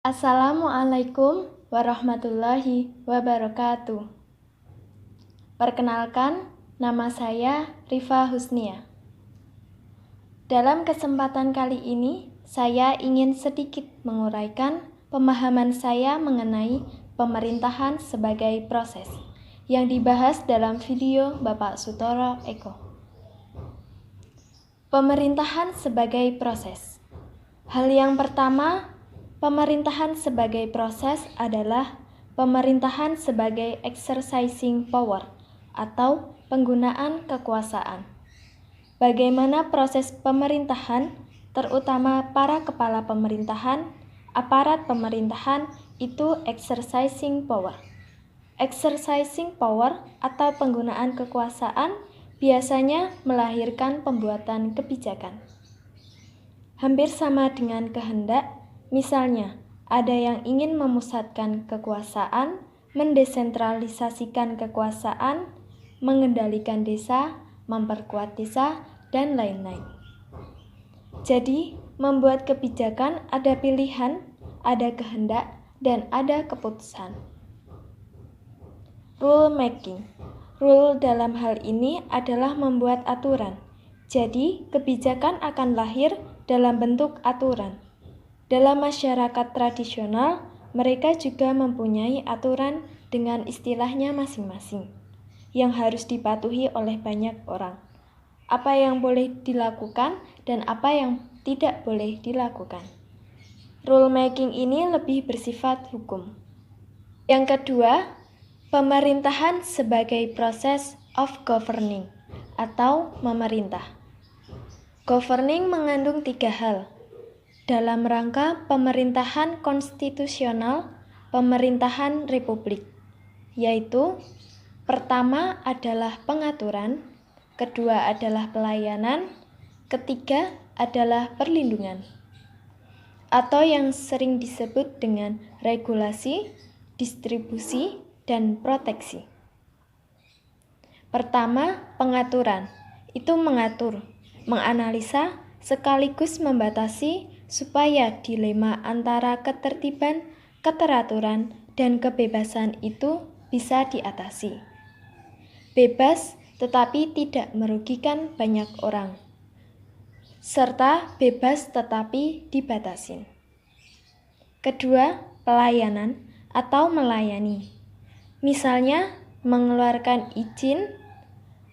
Assalamualaikum warahmatullahi wabarakatuh. Perkenalkan, nama saya Rifa Husnia. Dalam kesempatan kali ini, saya ingin sedikit menguraikan pemahaman saya mengenai pemerintahan sebagai proses yang dibahas dalam video Bapak Sutoro Eko. Pemerintahan sebagai proses. Hal yang pertama, pemerintahan sebagai proses adalah pemerintahan sebagai exercising power atau penggunaan kekuasaan. Bagaimana proses pemerintahan, terutama para kepala pemerintahan, aparat pemerintahan itu exercising power. Exercising power atau penggunaan kekuasaan biasanya melahirkan pembuatan kebijakan. Hampir sama dengan kehendak, misalnya ada yang ingin memusatkan kekuasaan, mendesentralisasikan kekuasaan, mengendalikan desa, memperkuat desa, dan lain-lain. Jadi, membuat kebijakan ada pilihan, ada kehendak, dan ada keputusan. Rule making. Rule dalam hal ini adalah membuat aturan. Jadi, kebijakan akan lahir dalam bentuk aturan. Dalam masyarakat tradisional, mereka juga mempunyai aturan dengan istilahnya masing-masing, yang harus dipatuhi oleh banyak orang. Apa yang boleh dilakukan dan apa yang tidak boleh dilakukan. Rule making ini lebih bersifat hukum. Yang kedua, pemerintahan sebagai proses of governing atau memerintah. Governing mengandung 3 hal. Dalam rangka pemerintahan konstitusional, pemerintahan republik, yaitu pertama adalah pengaturan, kedua adalah pelayanan, ketiga adalah perlindungan, atau yang sering disebut dengan regulasi, distribusi, dan proteksi. Pertama, pengaturan. Itu mengatur, menganalisa, sekaligus membatasi supaya dilema antara ketertiban, keteraturan, dan kebebasan itu bisa diatasi. Bebas tetapi tidak merugikan banyak orang, serta bebas tetapi dibatasin. Kedua, pelayanan atau melayani. Misalnya, mengeluarkan izin,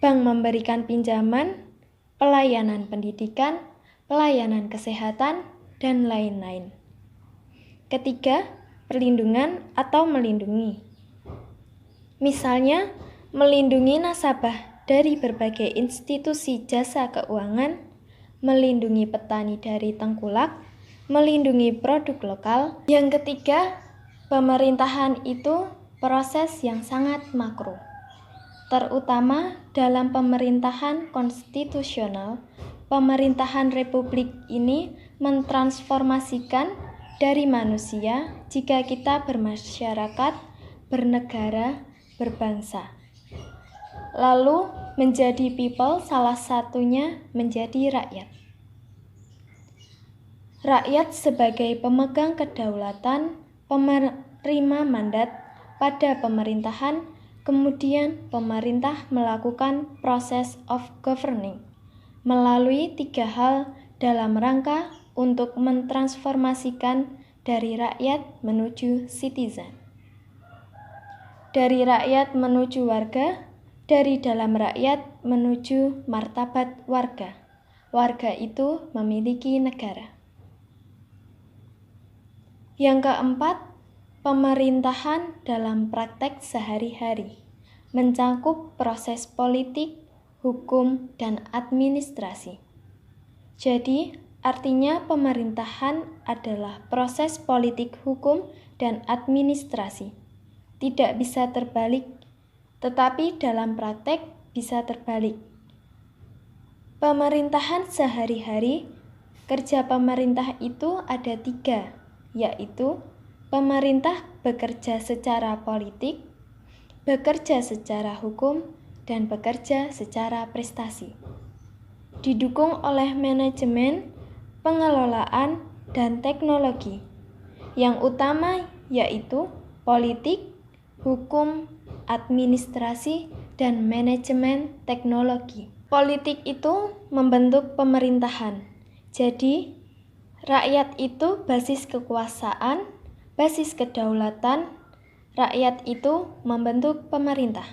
bank memberikan pinjaman, pelayanan pendidikan, pelayanan kesehatan, dan lain-lain. Ketiga, perlindungan atau melindungi. Misalnya, melindungi nasabah dari berbagai institusi jasa keuangan, melindungi petani dari tengkulak, melindungi produk lokal. Yang ketiga, pemerintahan itu proses yang sangat makro, terutama dalam pemerintahan konstitusional. Pemerintahan republik ini mentransformasikan dari manusia jika kita bermasyarakat, bernegara, berbangsa. Lalu menjadi people, salah satunya menjadi rakyat. Rakyat sebagai pemegang kedaulatan, penerima mandat pada pemerintahan, kemudian pemerintah melakukan proses of governing melalui 3 hal dalam rangka untuk mentransformasikan dari rakyat menuju citizen, dari rakyat menuju warga, dari dalam rakyat menuju martabat warga. Warga itu memiliki negara. Yang keempat, pemerintahan dalam praktek sehari-hari mencakup proses politik, hukum, dan administrasi. Jadi, artinya pemerintahan adalah proses politik, hukum, dan administrasi. Tidak bisa terbalik, tetapi dalam praktek bisa terbalik. Pemerintahan sehari-hari, kerja pemerintah itu ada 3, yaitu pemerintah bekerja secara politik, bekerja secara hukum, dan bekerja secara prestasi. Didukung oleh manajemen, pengelolaan, dan teknologi. yang utama yaitu politik, hukum, administrasi, dan manajemen teknologi. Politik itu membentuk pemerintahan. Jadi, rakyat itu basis kekuasaan, basis kedaulatan. Rakyat itu membentuk pemerintah.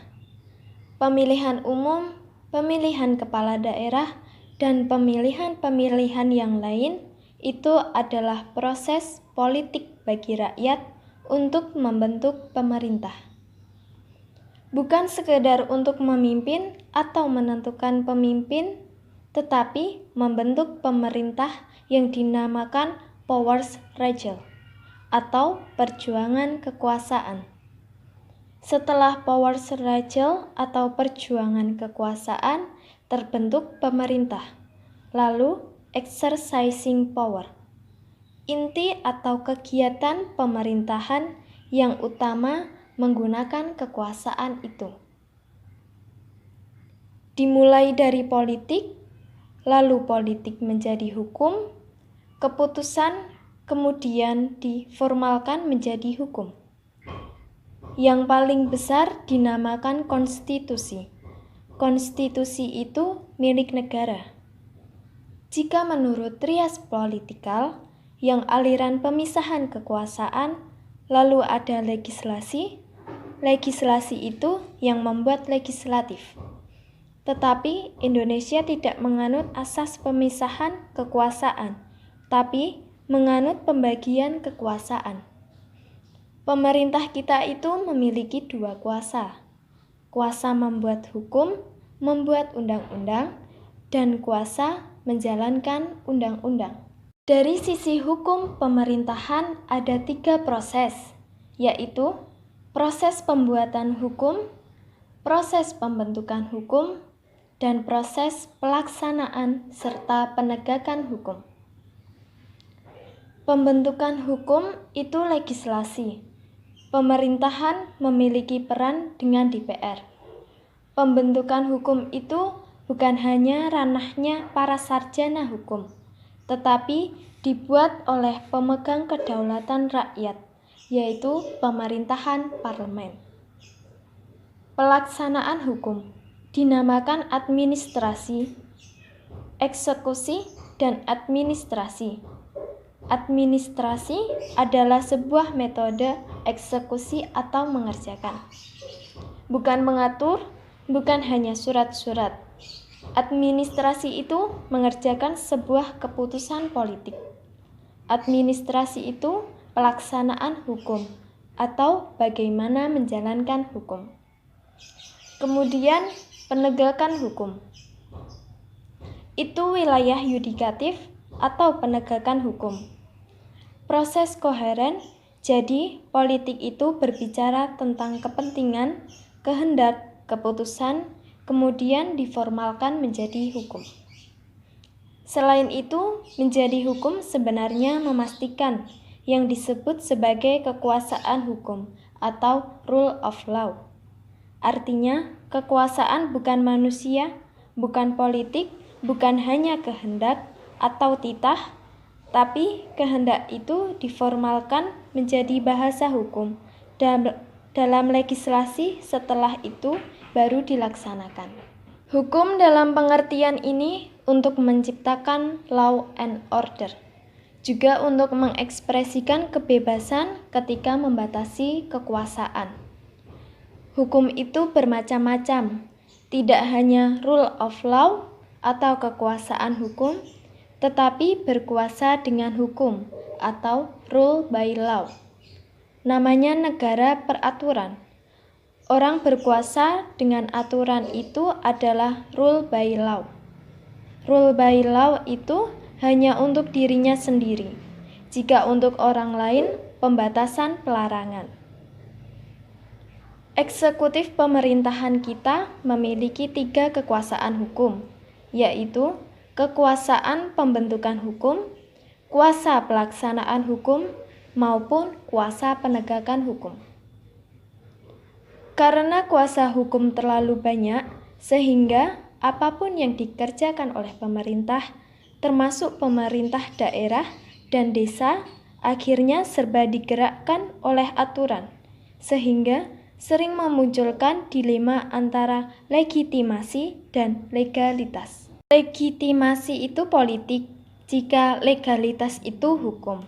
Pemilihan umum, pemilihan kepala daerah, dan pemilihan-pemilihan yang lain itu adalah proses politik bagi rakyat untuk membentuk pemerintah. Bukan sekedar untuk memimpin atau menentukan pemimpin, tetapi membentuk pemerintah yang dinamakan power struggle atau perjuangan kekuasaan. Setelah power struggle atau perjuangan kekuasaan, terbentuk pemerintah, lalu exercising power. Inti atau kegiatan pemerintahan yang utama menggunakan kekuasaan itu. Dimulai dari politik, lalu politik menjadi hukum, keputusan kemudian diformalkan menjadi hukum. Yang paling besar dinamakan konstitusi. Konstitusi itu milik negara. Jika menurut trias politikal, yang aliran pemisahan kekuasaan, lalu ada legislasi. Legislasi itu yang membuat legislatif. Tetapi Indonesia tidak menganut asas pemisahan kekuasaan, tapi menganut pembagian kekuasaan. Pemerintah kita itu memiliki dua kuasa. Kuasa membuat hukum, membuat undang-undang, dan kuasa menjalankan undang-undang. Dari sisi hukum pemerintahan ada 3 proses, yaitu proses pembuatan hukum, proses pembentukan hukum, dan proses pelaksanaan serta penegakan hukum. Pembentukan hukum itu legislasi. Pemerintahan memiliki peran dengan DPR. Pembentukan hukum itu bukan hanya ranahnya para sarjana hukum, tetapi dibuat oleh pemegang kedaulatan rakyat, yaitu pemerintahan parlemen. Pelaksanaan hukum dinamakan administrasi, eksekusi, dan administrasi. Administrasi adalah sebuah metode eksekusi atau mengerjakan. Bukan mengatur, bukan hanya surat-surat. Administrasi itu mengerjakan sebuah keputusan politik. Administrasi itu pelaksanaan hukum atau bagaimana menjalankan hukum. Kemudian penegakan hukum. Itu wilayah yudikatif atau penegakan hukum. Proses koheren, jadi politik itu berbicara tentang kepentingan, kehendak, keputusan, kemudian diformalkan menjadi hukum. Selain itu, menjadi hukum sebenarnya memastikan yang disebut sebagai kekuasaan hukum atau rule of law. Artinya, kekuasaan bukan manusia, bukan politik, bukan hanya kehendak atau titah, tapi kehendak itu diformalkan menjadi bahasa hukum dalam legislasi, setelah itu baru dilaksanakan. Hukum dalam pengertian ini untuk menciptakan law and order, juga untuk mengekspresikan kebebasan ketika membatasi kekuasaan. Hukum itu bermacam-macam, tidak hanya rule of law atau kekuasaan hukum, tetapi berkuasa dengan hukum atau rule by law. Namanya negara peraturan. Orang berkuasa dengan aturan itu adalah rule by law. Rule by law itu hanya untuk dirinya sendiri. Jika untuk orang lain, pembatasan pelarangan. Eksekutif pemerintahan kita memiliki 3 kekuasaan hukum, yaitu kekuasaan pembentukan hukum, kuasa pelaksanaan hukum, maupun kuasa penegakan hukum. Karena kuasa hukum terlalu banyak, sehingga apapun yang dikerjakan oleh pemerintah, termasuk pemerintah daerah dan desa, akhirnya serba digerakkan oleh aturan, sehingga sering memunculkan dilema antara legitimasi dan legalitas. Legitimasi itu politik, jika legalitas itu hukum.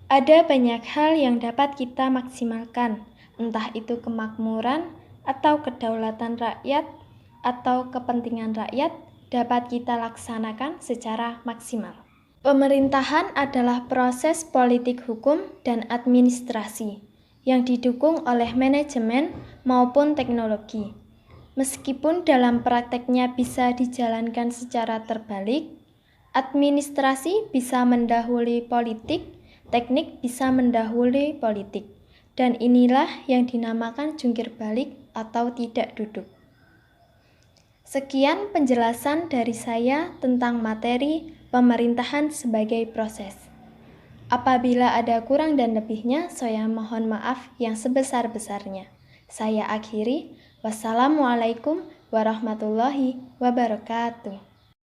Ada banyak hal yang dapat kita maksimalkan, entah itu kemakmuran atau kedaulatan rakyat atau kepentingan rakyat dapat kita laksanakan secara maksimal. Pemerintahan adalah proses politik hukum dan administrasi yang didukung oleh manajemen maupun teknologi. Meskipun dalam prakteknya bisa dijalankan secara terbalik, administrasi bisa mendahului politik, teknik bisa mendahului politik, dan inilah yang dinamakan jungkir balik atau tidak duduk. Sekian penjelasan dari saya tentang materi pemerintahan sebagai proses. Apabila ada kurang dan lebihnya, saya mohon maaf yang sebesar-besarnya. Saya akhiri. Wassalamualaikum warahmatullahi wabarakatuh.